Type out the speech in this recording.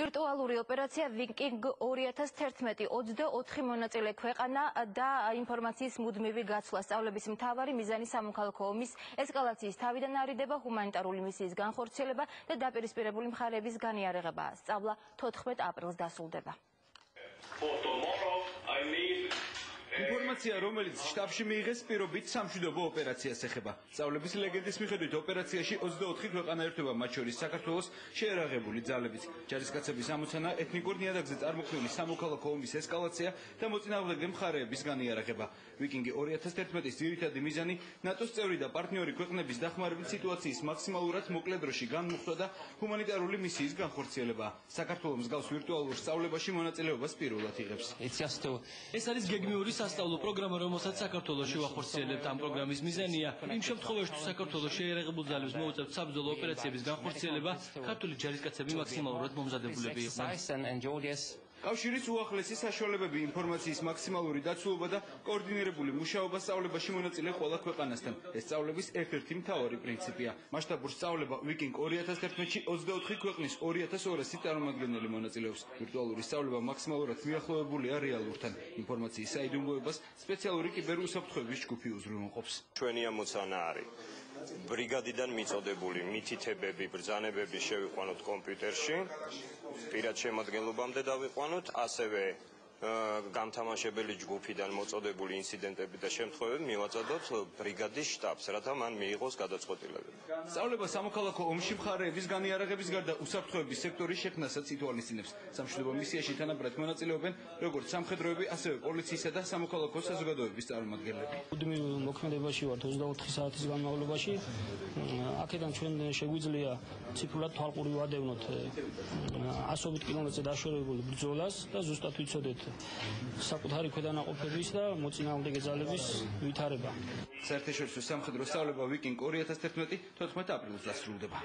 ვირტუალური ოპერაცია Viking 2011 24 მონაწილე ქვეყანა და ინფორმაციის მუდმივი გაცვლა სწავლების მთავარი მიზანი სამოქალაქო ომის ესკალაციის თავიდან არიდება ჰუმანიტარული მისიის განხორციელება და დაპირისპირებული მხარეების განიარაღება. სწავლა 14 აპრილს დასრულდება. ინფორმაცია, რომელიც შტაბში მიიღეს, პირობით სამშვიდობო ოპერაციას ეხება. სწავლების ლეგენდის მიხედვით ოპერაციაში 24 ქვეყანა ერთვება, მათ შორის საქართველოს შეერაღებული ძალებიც. ჯარისკაცების ამოცანა ეთნიკურ ნიადაგზე წარმოქმნილი სამოქალაქო ომის ესკალაცია და მოწინააღმდეგე მხარეების განიარაღება. ვიკინგი 2011-ის ძირითადი მიზანი ნატოს წევრი და პარტნიორი ქვეყნების დახმარებით სიტუაციის მაქსიმალურად მოკლე დროში განმუხტვა და ჰუმანიტარული მისიის განხორციელება. საქართველოს მსგავს ვირტუალურ სწავლებაში მონაწილეობას პირველად იღებს. ეს არის გეგმიური სასწავლო პროგრამა, რომელსაც საქართველოში ვახორციელებთ. ამ პროგრამის მიზანია იმ შემთხვევაში, თუ საქართველოს შეერაღებულ ძალებს მოუწევთ საბრძოლო ოპერაციების განხორციელება, ქართული ჯარისკაცები მაქსიმალურად მომზადებულები იყვნენ. კავშირის უახლესი საშუალებები, ინფორმაციის მაქსიმალური დაცულობა და კოორდინირებული მუშაობა სწავლებაში მონაწილე ყველა ქვეყანასთან. ეს სწავლების ერთ-ერთი მთავარი პრინციპია. მასშტაბურ სწავლება Viking 2011-ში 24 ქვეყნის 2200 წარმომადგენელი მონაწილეობს. ვირტუალური სწავლება მაქსიმალურად მიახლოვებულია რეალურთან. ინფორმაციის საიდუმლოებას სპეციალური კიბერუსაფრთხოების ჯგუფი უზრუნველყოფს. ჩვენი ამოცანა არის ბრიგადიდან მიწოდებული მითითებები, ბრძანებები შევიყვანოთ კომპიუტერში, პირად შემადგენლობამდე დავიყვანოთ, ასევე გამთამაშებელი ჯგუფიდან მოწოდებული ინციდენტები და შემთხვევები მივაწოდოთ ბრიგადის შტაბს, რათა მან მიიღოს გადაწყვეტილებები. სწავლება სამოქალაქო ომში მხარეების განიარაღების გარდა უსაფრთხოების სექტორის შექმნასაც ითვალისწინებს. სამშვიდობო მისიაში თანაბრად მონაწილეობენ როგორც სამხედროები, ასევე პოლიციისა და სამოქალაქო საზოგადოების წარმომადგენლები. მუდმივ მოქმედებაში ვართ 24 საათის განმავლობაში. აქედან ჩვენ შეგვიძლია ციფრულად თვალყური ვადევნოთ ასობით კილომეტრზე დაშორებულ ბრძოლას და ზუსტად ვიცოდეთ საკუთარი ქვედანაყოფების და მოწინააღმდეგე ძალების ვითარება. საერთაშორისო სამხედრო სწავლება Viking 2011 14 აპრილს დასრულდება.